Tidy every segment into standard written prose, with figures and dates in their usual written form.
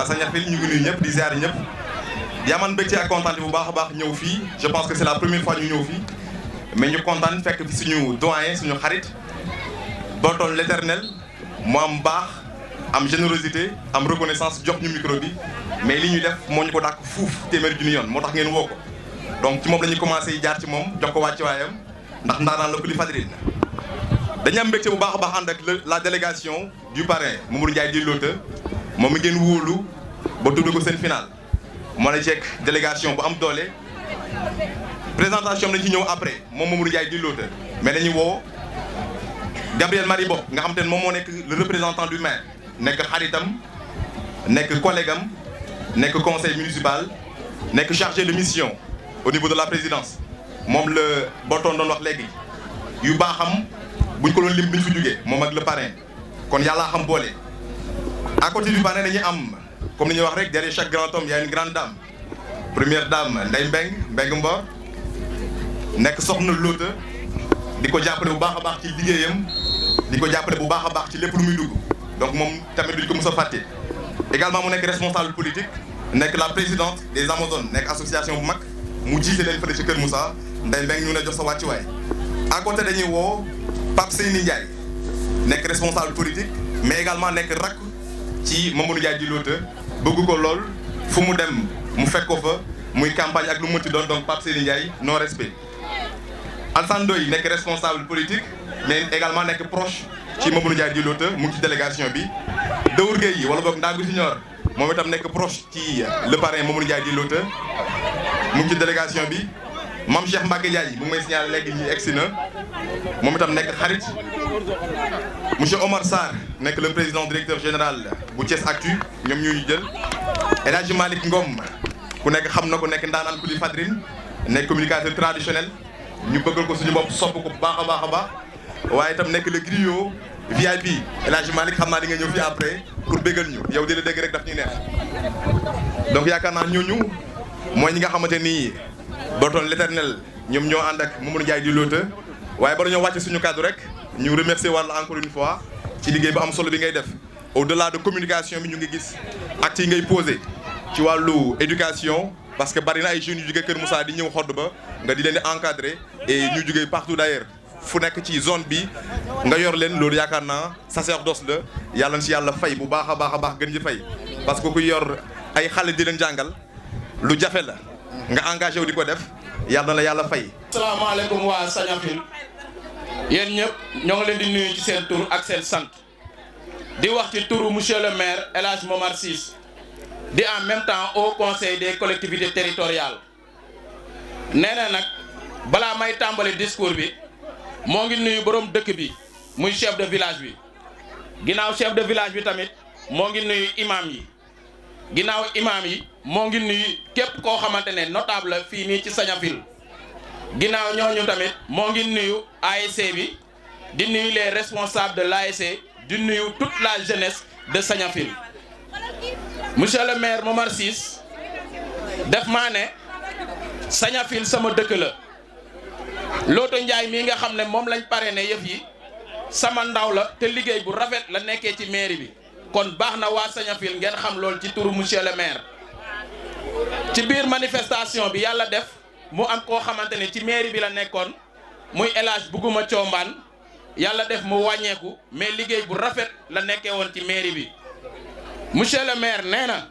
waa Sagnafil ñu ngi nuyu ñëpp di ziar ñëpp di amaan mbégte ak kontaan bu baax a baax ñëw fii je pense que c'est la première fois ñu ñëw fii mais ñu kontaan fekk fi suñu doyen suñu xarit Bolton l'Éternel mu am baax am générosité am reconnaissance jox ñu micro bi mais li ñuy def moo ñu ko dàkk fuuf téeméer junni yoon moo tax ngeen woo ko donc ci moom la ñuy commencé jaar ci moom jox ko wàcc waayam ndax ndaanaan la ku li fadrin dañu am mbégte bu baax a baax ànd ak la délégation du parrain Mamadou Ndiaye di Lota moom mi ngeen wóolu ba tudd ko seen final moo la jekk délégation bu am doole présentation dañ ci ñëw après moom Mamadou Ndiaye di Lota mais dañuy woo Gabriel Marie Bopp nga xam te ne moom moo nekk le représentant du maire nekk xaritam nekk collègue am nekk conseil municipal nekk chargé de mission au niveau de la présidence moom la Bolton doon wax léegi yu baaxam buñ ko doon lim duñ fi jógee moom ak le parrain kon yàllaa xam boole à côté du parrain dañuy am comme ni ñuy wax rek derrière chaque grand homme y a une grande dame première dame Ndeye Mbeng Mbor nekk soxna Lota di ko jàppale bu baax a baax ci liggéeyam di ko jàppale bu baax a baax ci lépp lu muy dugg donc moom tamit duñ ko mës a fàtte également mu nekk responsable politique nekk la présidente des Amazones nekk association bu mag mu jiite leen fële ci Kër Moussa Ndeye Mbeng ñu ne jox sa wàccuwaay à côté dañuy woo Pape Seyni Ndiaye nekk responsable politique mais également nekk rakk ci Mamadou Ndiaye di Lota bëgg ko lool fu mu dem mu fekk ko fa muy campagne ak lu mu mënti doon donc Pape Seyni Ndiaye non respect Alassane Ndoye nekk responsable politique mais également nekk proche ci Mamadou Ndiaye di Lota mu ngi ci délégation bi Dawur Gueye wala boog Ndagu Signor moom itam nekk proche ci le parrain Mamadou Ndiaye di Lota mu ngi ci délégation bi Mame Cheikh Mbacke Ndiaye mu ngi may signaler léegi ñi egsi na moom itam nekk xarit monsieur Omar Sarr nekk le président directeur général bu Thiès Actu ñoom ñuy jël El Hadji Malick Ngom ku nekk xam na ko nekk ndaanaan ku li fadrine nekk communicateur traditionnel ñu bëggal ko suñu bopp sopp ko bu baax a baax a baax waaye itam nekk le griot VIP El Hadji Malick xam naa di nga ñëw fii après pour bëggal ñu yow di la dégg rek daf ñuy neex donc yaakaar naa ñooñu mooy ñi nga xamante ni Bolton l'Éternel ñoom ñoo ànd ak Mamadou Ndiaye di Lota waaye ba dañoo wàcce suñu cadre rek ñu remercier wàlla encore une fois ci liggéey bu am solo bi ngay def au delà de communication bi ñu ngi gis actes yi ngay posé ci wàllu éducation parce que bari na ay jeunes yu jógee Kër Moussa di ñëw xodd ba nga di leen di encadrer et ñu jógee partout d'ailleurs fu nekk ci zone bi nga yor leen loolu yaakaar naa sacerdoce la yàlla na si yàlla fay bu baax a baax a baax gën ji fay parce que ku yor ay xale di leen jàngal lu jafe la nga engagé wu di ko def yàlla na yàlla fay. asalaamaaleykum waa Sagnafil yéen ñëpp ñoo ngi leen di nuyu ci seen tur ak seen sant di wax ci turu monsieur le maire El Hadj Momar Ciss di en même temps au conseil des collectivités territoriales nee na nag balaa may tàmbali discours bi moo ngi nuyu borom dëkk bi muy chef de village bi ginnaaw chef de village bi tamit moo ngi nuyu imam yi ginnaaw imam yi moo ngi nuyu képp koo xamante ne notable la fii nii ci Sagnafil ginnaaw ñooñu tamit moo ngi nuyu ASC bi di nuyu les responsables de l'ASC di nuyu toute la jeunesse de Sagnafil monsieur le maire Momar Ciss def maa ne Sagnafil sama dëkk la Lota Ndiaye mii nga xam ne moom lañ parrainé yëf yi sama ndaw la te liggéey bu rafet la nekkee ci mairie bi kon baax na waa Sagnafil ngeen xam lool ci turu monsieur le maire ci biir manifestation bi yàlla def mu am koo xamante ne ci mairie bi la nekkoon muy El Hadj Bougouma Thiombane yàlla def mu wàññeeku mais liggéey bu rafet la nekkee woon ci mairie bi monsieur le maire nee na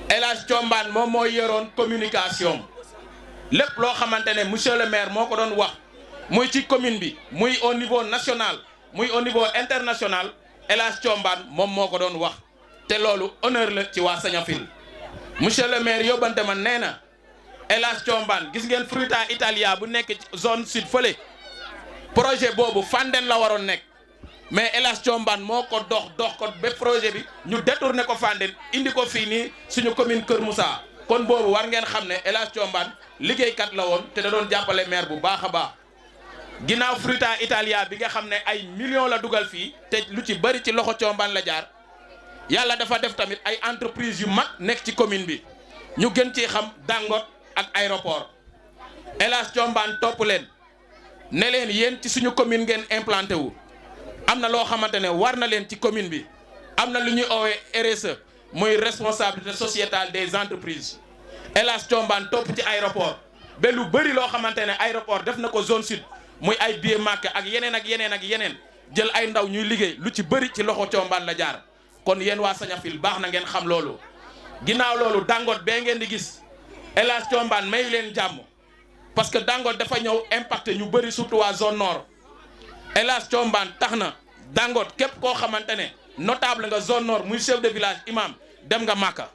El Hadj Thiombane moom mooy yoroon communication lépp loo xamante ne monsieur le maire moo ko doon wax muy ci commune bi muy au niveau national muy au niveau international El Hadj Thiombane moom moo ko doon wax te loolu honneur la ci waa Sagnafil monsieur le maire yóbbante ma nee na El Hadj Thiombane gis ngeen Fruita Italia bu nekk ci zone sud fële projet boobu Fandène la waroon nekk mais El Hadj Thiombane moo ko dox ko ba projet bi ñu détourné ko Fandène indi ko fii nii suñu commune Kër Moussa kon boobu war ngeen xam ne El Hadj Thiombane liggéeykat la woon te da doon jàppale maire bu baax a baax ginnaaw Fruita Italia bi nga xam ne ay millions la dugal fii te lu ci bëri ci loxo Thiombane la jaar yàlla dafa def tamit ay entreprise yu mag nekk ci commune bi ñu gën ci xam Dangote ak aéroport El Hadj Thiombane topp leen ne leen yéen ci suñu commune ngeen implanté wu am na loo xamante ne war na leen ci commune bi am na lu ñuy oowee RSE muy responsabilité sociétale des entreprises El Hadj Thiombane topp ci aéroport ba lu bëri loo xamante ne aéroport def na ko zone sud muy ay billet Makka ak yeneen ak yeneen ak yeneen jël ay ndaw ñuy liggéey lu ci bëri ci loxo Thiombane la jaar kon yéen waa Sañafil baax na ngeen xam loolu. ginnaaw loolu Dangote bee ngeen di gis El Hadj Thiombane mayu leen jàmm parce que Dangote dafa ñëw impacté ñu bëri surtout waa zone nord El Hadj Thiombane tax na Dangote képp koo xamante ne notable nga zone nord muy chef de village imam dem nga Makka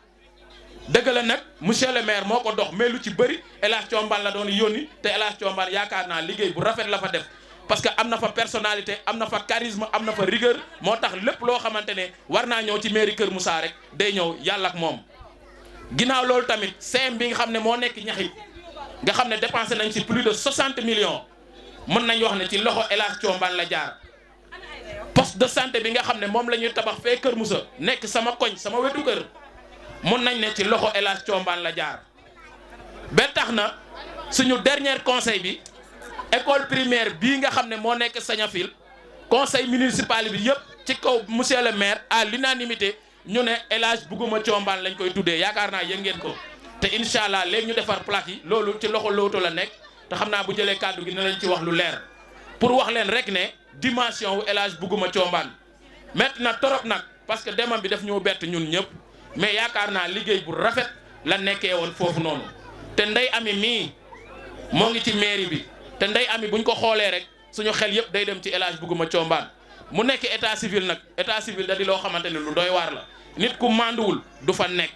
dëgg la nag monsieur le maire moo ko dox mais lu ci bëri El Hadj Thiombane la doon yónni te El Hadj Thiombane yaakaar naa liggéey bu rafet la fa def parce que am na fa personnalité am na fa charisme am na fa rigueur moo tax lépp loo xamante ne war naa ñëw ci mairie Kër Moussa rek day ñëw yàlla ak moom. ginnaaw loolu tamit CM bi nga xam ne moo nekk Ñaxit nga xam ne dépensé nañ ci plus de 60 millions mën nañ wax ne ci loxo El Hadj Thiombane la jaar. poste de santé bi nga xam ne moom la ñuy tabax fee Kër Moussa nekk sama koñ sama wetu kër mun nañ ne ci loxo El Hadj Thiombane la jaar ba tax na suñu dernier conseil bi école primaire bii nga xam ne moo nekk Sañafil conseil municipal bi yëpp ci kaw monsieur le maire à l'unanimité ñu ne El Hadj Bougouma Thiombane lañ koy tuddee yaakaar naa yëg ngeen ko te incha allah léegi ñu defar plaque yi loolu ci loxo Looto la nekk te xam naa bu jëlee kàddu gi ne lañ ci wax lu leer pour wax leen rek ne dimension wu El Hadj Bougouma Thiombane métti na torop nag parce que demam bi daf ñoo bett ñun ñëpp mais yaakaar naa liggéey bu rafet la nekkee woon foofu noonu te Ndeye Amy mii moo ngi ci mairie bi te Ndeye Amy buñ ko xoolee rek suñu xel yëpp day dem ci El Hadj Bougouma Thiombane mu nekk état civil nag état civil da di loo xamante ne lu doy waar la nit ku manduwul du fa nekk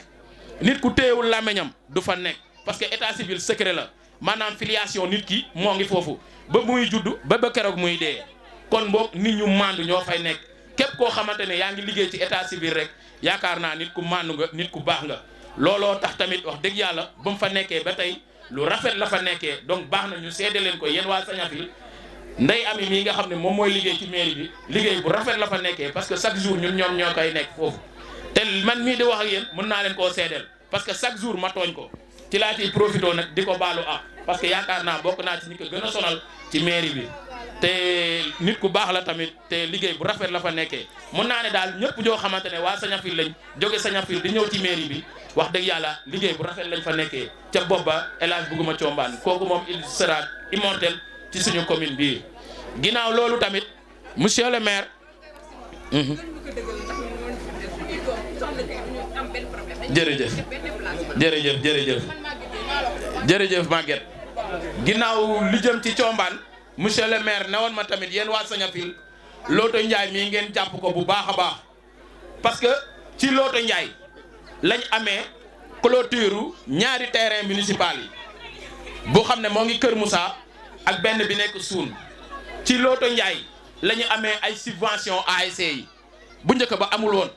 nit ku téyewul làmmiñam du fa nekk parce que état civil secret la maanaam filiation nit ki moo ngi foofu ba muy judd ba keroog muy dee kon boog nit ñu mandu ñoo fay nekk képp koo xamante ne yaa ngi liggéey ci état civil rek yaakaar naa nit ku mandu nga nit ku baax nga looloo tax tamit wax dëgg yàlla ba mu fa nekkee ba tey lu rafet la fa nekkee donc baax na ñu seede leen ko yéen waa Sañafil Ndeye Amy mii nga xam ne moom mooy liggéey ci mairie bi liggéey bu rafet la fa nekkee parce que chaque jour ñun ñoom ñoo koy nekk foofu te man mii di wax ak yéen mën naa leen koo seedeel parce que chaque jour ma tooñ ko ci laa ciy profité nag di ko baalu ah parce que yaakaar naa bokk naa ci ñi ko gën a sonal ci mairie bi te nit ku baax la tamit te liggéey bu rafet la fa nekkee mën naa ne daal ñëpp ñoo xamante ne waa Sañafil lañ jóge Sañafil di ñëw ci mairie bi wax dëgg yàlla liggéey bu rafet lañ fa nekkee ca bopp ba El Hadj Bougouma Thiombane kooku moom il sera immortel ci suñu commune bii ginnaaw loolu tamit monsieur le maire jërëjëf Maguette ginnaaw li jëm ci Thiombane monsieur le maire ne woon ma tamit yéen waa Sañafil Looto Ndiaye mii ngeen jàpp ko bu baax a baax parce que ci Looto Ndiaye lañ amee clôture ñaari terrain municipal yi boo xam ne moo ngi Kër Moussa ak benn bi nekk Suun ci Looto Ndiaye la ñu amee ay subvention ASC yi bu njëkk ba amul woon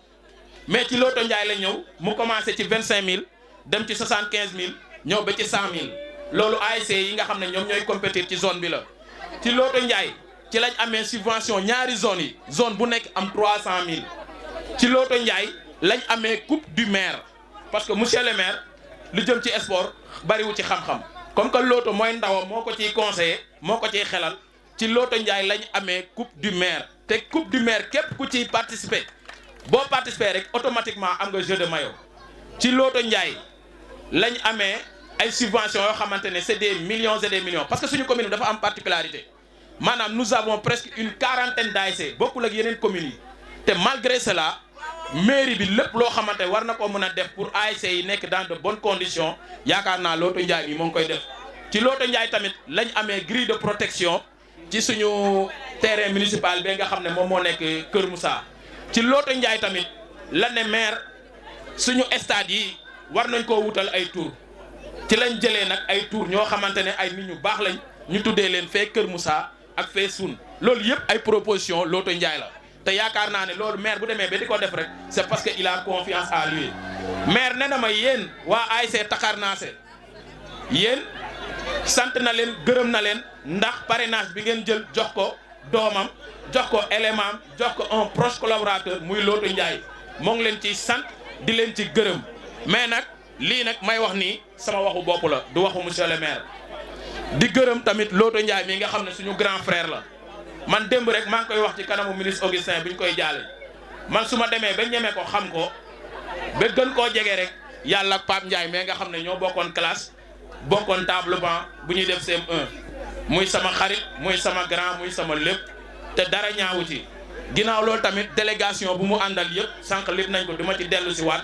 mais ci Looto Ndiaye la ñëw mu commencé ci 25000 dem ci 75000 ñëw ba ci 100000 loolu ASC yi nga xam ne ñoom ñooy compétir ci zone bi la ci Looto Ndiaye ci lañ amee subvention ñaari zone yi zone bu nekk am 300000 ci Looto Ndiaye lañ amee coupe du maire parce que monsieur le maire lu jëm ci sport bariwu ci xam-xam comme que Looto mooy ndawam moo ko ciy conseillé moo ko ciy xelal ci Looto Ndiaye lañ amee coupe du maire te coupe du maire képp ku ciy participer boo participer rek automatiquement am nga jeu de maillot ci Looto Ndiaye lañ amee ay subventions yoo xamante ne c'est des millions et des millions parce que suñu commune bi dafa am particularité maanaam nous avons presque une quarantaine d'ASC bokkul ak yeneen communes yi te malgré cela mairie bi lépp loo xamante war na ko mën a def pour ASC yi nekk dans de bonnes conditions yaakaar naa Looto Ndiaye bi moo ngi koy def ci Looto Ndiaye tamit lañ amee grille de protection ci suñu terrain municipal bi nga xam ne moom moo nekk Kër Moussa ci Looto Ndiaye tamit la ne maire suñu stade yi war nañ koo wutal ay tour ci lañ jëlee nag ay tour ñoo xamante ne ay nit ñu baax lañ ñu tuddee leen fee Kër Moussa ak fee Suun loolu yëpp ay proposition Looto Ndiaye la te yaakaar naa ne loolu maire bu demee ba di ko def rek c'est parce que il a confiance à lui maire nee na ma yéen waa ASC Takarnaase yéen sant na leen gërëm na leen ndax parrainage bi ngeen jël jox ko doomam jox ko élément jox ko un proche collaborateur muy Looto Ndiaye moo ngi leen ciy sant di leen ci gërëm mais nag lii nag may wax nii sama waxu bopp la du waxu monsieur le maire di gërëm tamit Looto Ndiaye mi nga xam ne suñu grand frère la man démb rek maa ngi koy wax ci kanamu ministre Augustin bi ñu koy jaale man su ma demee ba ñeme ko xam ko ba gën koo jege rek yàlla ak Pape Ndiaye mais nga xam ne ñoo bokkoon classe bokkoon table banc bu ñuy def CM1 muy sama xarit muy sama grand muy sama lépp te dara ñaawu ci ginnaaw loolu tamit délégation bu mu àndal yëpp sànq lépp nañ ko duma ci dellu si waat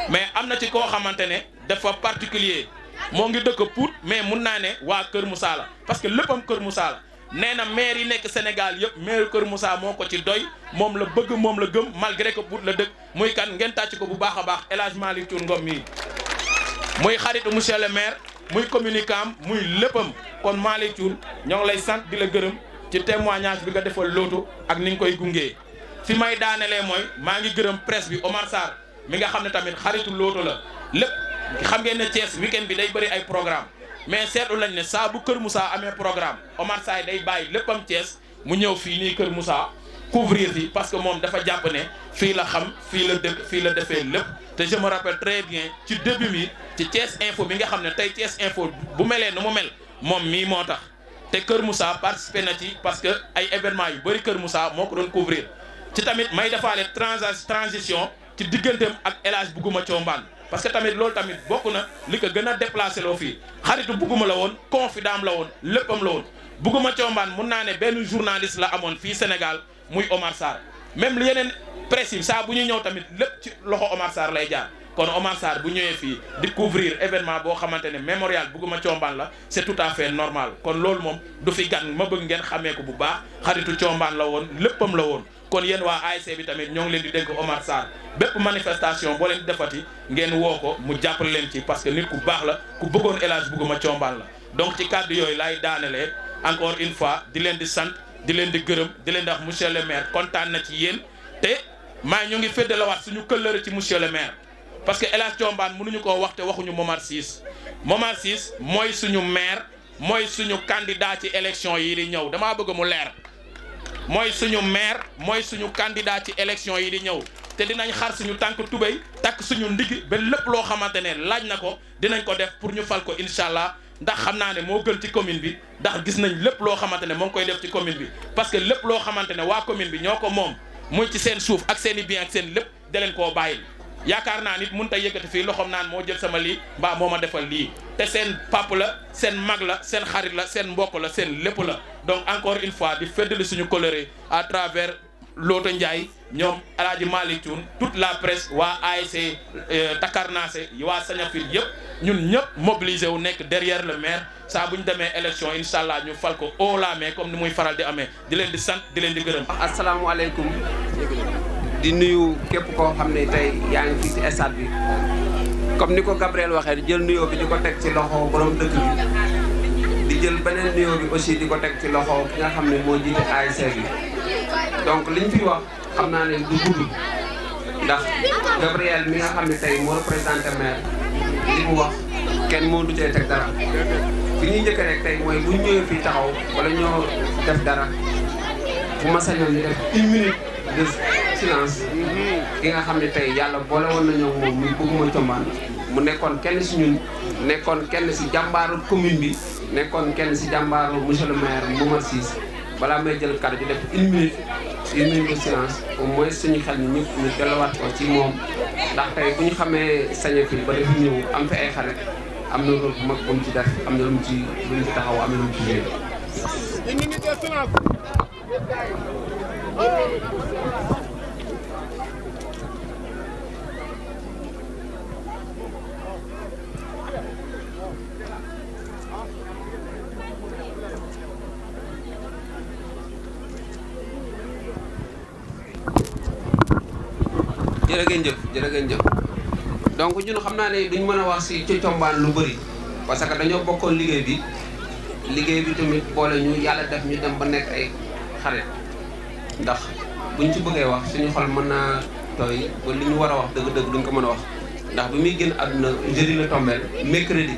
mais am na ci koo xamante ne dafa particulier moo ngi dëkk Pout mais mun naa ne waa Kër Moussa la parce que léppam Kër Moussa la nee na maire yi nekk Sénégal yëpp maire Kër Moussa moo ko ci doy moom la bëgg moom la gëm malgré que Pout la dëkk muy kan ngeen tàcc ko bu baax a baax El Hadj Malick Thioune Ngom mii muy xaritu monsieur le maire muy communicant muy léppam kon Malick Thioune ñoo ngi lay sant di la gërëm ci témoignage bi nga defal lootu ak ni nga koy gungee fi may daanelee mooy maa ngi gërëm presse bi Omar Sarr mi nga xam ne tamit xaritu lootu la lépp xam ngeen ne Thiès week-end bi day bëri ay programme mais seetlu lañ ne saa bu Kër Moussa amee programme Omar Sarr day bàyyi léppam Thiès mu ñëw fii nii Kër Moussa couvrir fi parce que moom dafa jàpp ne fii la xam fii la dëkk fii la defee lépp te je me rappelle très bien ci début mi ci Thiès Info bi nga xam ne tey Thiès Info bu melee nu mu mel moom mii moo tax te Kër Moussa participé na ci parce que ay événements yu bëri Kër Moussa moo ko doon couvrir ci tamit may defaale transition ci digganteem ak El Hadj Bougouma Thiombane parce que tamit loolu tamit bokk na li ko gën a déplacé loo fii xaritu Bougouma la woon confident la woon léppam la woon Bougouma Thiombane mun naa ne benn journaliste la amoon fii Sénégal muy Omar Sarr même li yeneen presse yi saa bu ñuy ñëw tamit lépp ci loxo Omar Sarr lay jaar kon Omar Sarr bu ñëwee fii di couvrir événement boo xamante ne mémorial Bougouma Thiombane la c'est tout à fait normal kon loolu moom du fi gan ma bëgg ngeen xamee ko bu baax xaritu Thiombane la woon léppam la woon kon yéen waa ASC bi tamit ñoo ngi leen di dénk Omar Sarr bépp manifestation boo leen di defati ngeen woo ko mu jàppale leen ci parce que nit ku baax la ku bëggoon El Hadj Bougouma Thiombane la donc ci kàddu yooyu laay daanelee encore une fois di leen di sant di leen di gërëm di leen di wax monsieur le maire kontaan na ci yéen te maa ñu ngi féddalawaat suñu këllëre ci monsieur le maire parce que El Hadj Thiombane mënuñu koo wax te waxuñu Momar Ciss mooy suñu maire mooy suñu candidat ci élection yi di ñëw damaa bëgg mu leer mooy suñu maire mooy suñu candidat ci élection yi di ñëw te dinañ xar suñu tànk tubéy takk suñu ndigg ba lépp loo xamante ne laaj na ko dinañ ko def pour ñu fal ko incha allah ndax xam naa ne moo gën ci commune bi ndax gis nañ lépp loo xamante ne moo ngi koy def ci commune bi parce que lépp loo xamante ne waa commune bi ñoo ko moom muy ci seen suuf ak seen i bien ak seen lépp da leen koo bàyyil yaakaar naa nit mënut a yëkkati fii loxoom naan moo jël sama lii mbaa moo ma defal lii te seen pap la seen mag la seen xarit la seen mbokk la seen lépp la donc encore une fois di feddali suñu coloré à travers Loota Ndiaye ñoom El Hadj Malick Thioune toute la presse waa ASC Takarnase waa Sañafil yëpp ñun ñëpp mobilisé wu nekk derrière le maire saa bu ñu demee élection incha allah ñu fal ko haut la main comme ni muy faral di amee di leen di sant di leen di gërëm. asalaamaaleykum di nuyu képp koo xam ne tey yaa ngi fii ci stade bi comme ni ko Gabriel waxee jël nuyoo bi di ko teg ci loxo borom dëkk bi di jël beneen nuyoo bi aussi di ko teg ci loxo ki nga xam ne moo jiite ASC bi donc liñ fi wax xam naa ne du gudd ndax Gabriel mi nga xam ne tey moo représenté maire li mu wax kenn moo du cee teg dara fi ñuy njëkk rek tey mooy bu ñu ñëwee fii taxaw wala ñoo def dara bu ma sañoon ñu def 1 minute de silence ki nga xam ne tey yàlla boole woon na ñëw moom muy Bougouma Thiombane mu nekkoon kenn si ñun nekkoon kenn si jàmbaaru commune bi nekkoon kenn si jàmbaaru monsieur le maire Momar Ciss balaa may jël kàddu di def 1 minute de silence au moins suñu xel ñu ñëpp ñu delluwaat ko ci moom ndax tey bu ñu xamee Sañafil ba def ñëw am fi ay xarit am na rôle bu mag bu mu ci def am na lu mu ci taxaw am na lu mu ci joué. jërë ngeen jëf donc ñun xam naa ne duñ mën a wax si Thiombane lu bëri parce que dañoo bokkoon liggéey bi tamit boole ñu yàlla def ñu dem ba nekk ay xarit ndax buñ ci bëggee wax suñu xol mën naa tooy ba li ñu war a wax dëgg-dëgg duñ ko mën a wax ndax bi muy génn àdduna jeudi la tombeel mercredi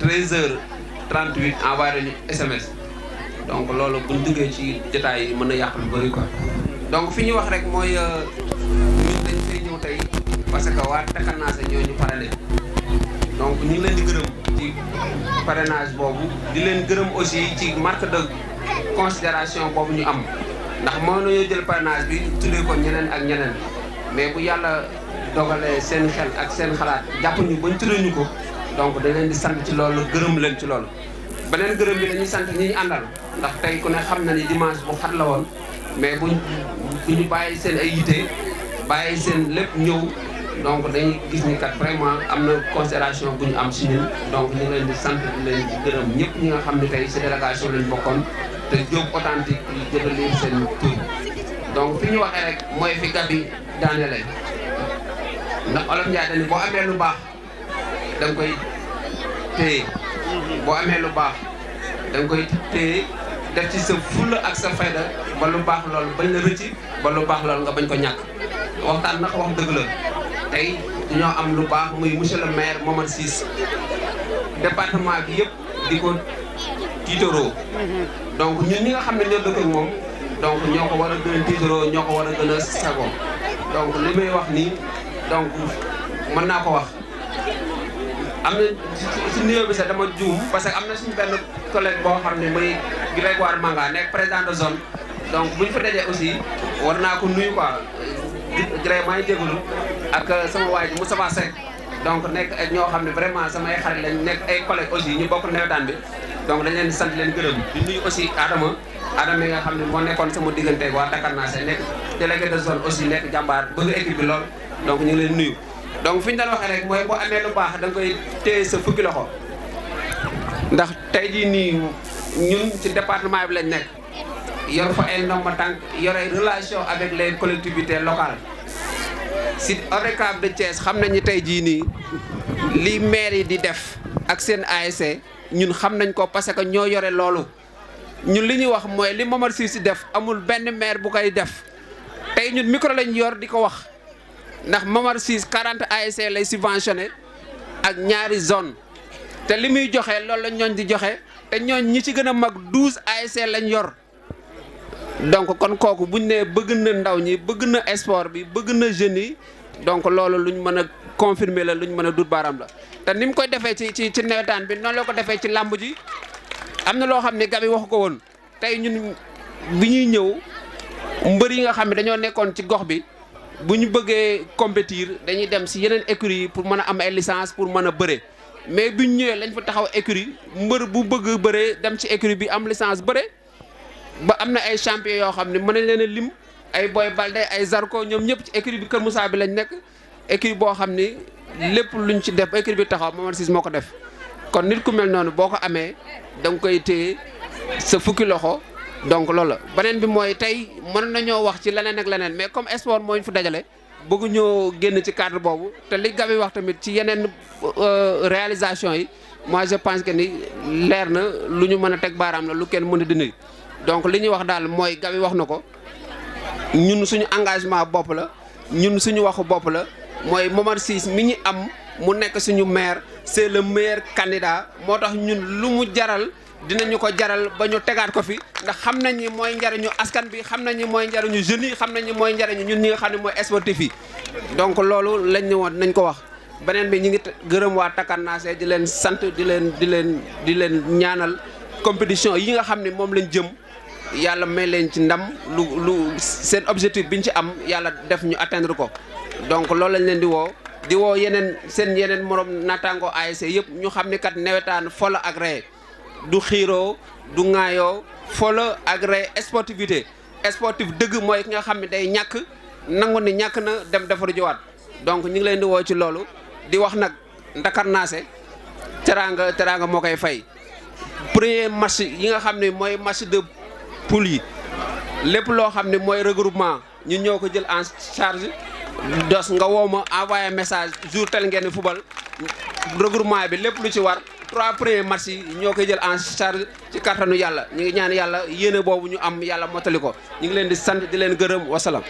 13h38 envoyé ñu SMS donc loolu buñ duggee ci détails yi mën na yàq lu bëri quoi donc fi ñu wax rek mooy tey parce que waa Takarnase ñoo ñu parrainé donc ñu ngi leen di gërëm ci parrainage boobu di leen gërëm aussi ci marque de considération boobu ñu am ndax moo nañoo jël parrainage bi tuddee ko ñeneen ak ñeneen mais bu yàlla dogalee seen xel ak seen xalaat jàpp ñu bañ tuddee ñu ko donc dañ leen di sant ci loolu gërëm leen ci loolu. beneen gërëm bi dañuy sant ñi ñu àndal ndax tey ku ne xam na ni dimanche bu xat la woon mais bu ñu bàyyi seen ay yite bàyyi seen lépp ñëw donc dañuy gis ni kat vraiment am na considération bu ñu am si ñun donc ñu ngi leen di sant di leen di gërëm ñëpp ñi nga xam ne tey si délégation lañ bokkoon te Diop authentique yi jot a lire seen tur. donc fi ñu waxee rek mooy fi Gabi daanelee ndax Olof Ndiaye dañu boo amee lu baax da nga koy téye boo amee lu baax da nga koy téye def ci sa fulla ak sa fayda ba lu baax loolu bañ la rëcci ba lu baax loolu nga bañ ko ñàkk waxtaan nag wax dëgg la tey dañoo am lu baax muy monsieur le maire Momar Ciss département bi yëpp di ko tiitaroo donc ñun ñi nga xam ne ñoo dëkk ak moom donc ñoo ko war a gën a tiitaroo ñoo ko war a gën a sago donc li may wax nii donc mën naa ko wax am na si nuyoo bi sax dama juum parce que am na suñu benn collègue boo xam ne muy Grégoire Manga nekk président de zone donc bu ñu fa dajee aussi war naa ko nuyu quoi Gré maa ngi jégalu ak sama waay ji Moustapha Seck donc nekk ak ñoo xam ne vraiment samay xarit lañ nekk ay collègues aussi ñu bokk nawetaan bi donc dañ leen di sant leen gërëm di nuyu aussi Adama yi nga xam ne moo nekkoon sama diggante waa Dakar naa nekk délégué de zone aussi nekk jàmbaar bëgg équipe bi lool donc ñu ngi leen nuyu. donc fi ñu doon waxee rek mooy boo amee lu baax da nga koy téye sa fukki loxo ndax tey jii nii ñun ci département bi lañ nekk yor fa ay ndomba tànk yor ay relation avec les collectivités locales si ODCAV de Thiès xam nañu tey jii nii li maire yi di def ak seen ASC ñun xam nañ ko parce que ñoo yore loolu ñun li ñuy wax mooy li Momar Ciss def amul benn maire bu koy def tey ñun micro lañ yor di ko wax. ndax Momar Ciss 40 ASC lay subventionné ak ñaari zone te li muy joxe loolu la ñooñ di joxe te ñooñ ñi ci gën a mag 12 ASC lañ yor donc kon kooku buñ ne bëgg na ndaw ñi bëgg na sport bi bëgg na jeunes yi donc loolu luñ mën a confirmer la luñ mën a dut baaraam la te ni mu koy defee ci nawetaan bi noonu la ko defee ci làmb ji am na loo xam ne Gabi waxu ko woon tey ñun bi ñuy ñëw mbër yi nga xam ne dañoo nekkoon ci gox bi bu ñu bëggee compétir dañuy dem si yeneen écurie yi pour mën a am ay licence pour mën a bëre mais bu ñu ñëwee lañ fa taxaw écurie mbër bu bëgg bëree dem ci écurie bi am licence bëre ba am na ay champion yoo xam ne mën nañ leen a lim ay Boy Balde ay Zarko ñoom ñëpp ci écurie bi Kër Moussa bi lañ nekk écurie boo xam ni lépp luñ ci def écurie bi taxaw Momar Ciss moo ko def kon nit ku mel noonu boo ko amee da nga koy téye sa fukki loxo. donc loolu la beneen bi mooy tey mën nañoo wax ci leneen ak leneen mais comme sport moo ñu fa dajale bëgg ñoo génn ci cadre boobu te li Gabi wax tamit ci yeneen réalisation yi moi je pense que ni leer na lu ñu mën a teg baaraam la lu kenn mën a dindi donc li ñuy wax daal mooy Gabi wax na ko ñun suñu engagement bopp la ñun suñu waxu bopp la mooy Momar Ciss mi ñu am mu nekk suñu maire c'est le meilleur candidat moo tax ñun lu mu jaral. dinañu ko jaral ba ñu tegaat ko fi ndax xam nañ ni mooy njariñu askan bi xam nañ ni mooy njariñu jeunes yi xam nañ ni mooy njariñu ñun ñi nga xam ne mooy sportif yi donc loolu lañ ne woon nañ ko wax beneen bi ñu ngi gërëm waa Dakar Nassé di leen sant di leen ñaanal compétition yi nga xam ne moom lañ jëm yàlla may leen ci ndam lu seen objectif biñ ci am yàlla def ñu atteindre ko donc loolu lañ leen di woo yeneen morom naataango ASC yëpp ñu xam ni kat nawetaan fola ak ree du xiiroo du ŋaayoo folo agré sportivité sportif dëgg mooy ki nga xam ne day ñàkk nangu ni ñàkk na dem defaru jiwaat donc ñu ngi leen di woo ci loolu di wax nag Dakar Nassé teraanga moo koy fay premier match yi nga xam ne mooy match de poule yi lépp loo xam ne mooy regroupement ñun ñoo ko jël en charge dos nga woo ma envoyé message jour tel ngeen football regroupement bi lépp lu ci war 3 premiers matchs yi ñoo koy jël en charge ci kattanu yàlla ñu ngi ñaan yàlla yéene boobu ñu am yàlla mottali ko ñu ngi leen di sant di leen gërëm wasalaam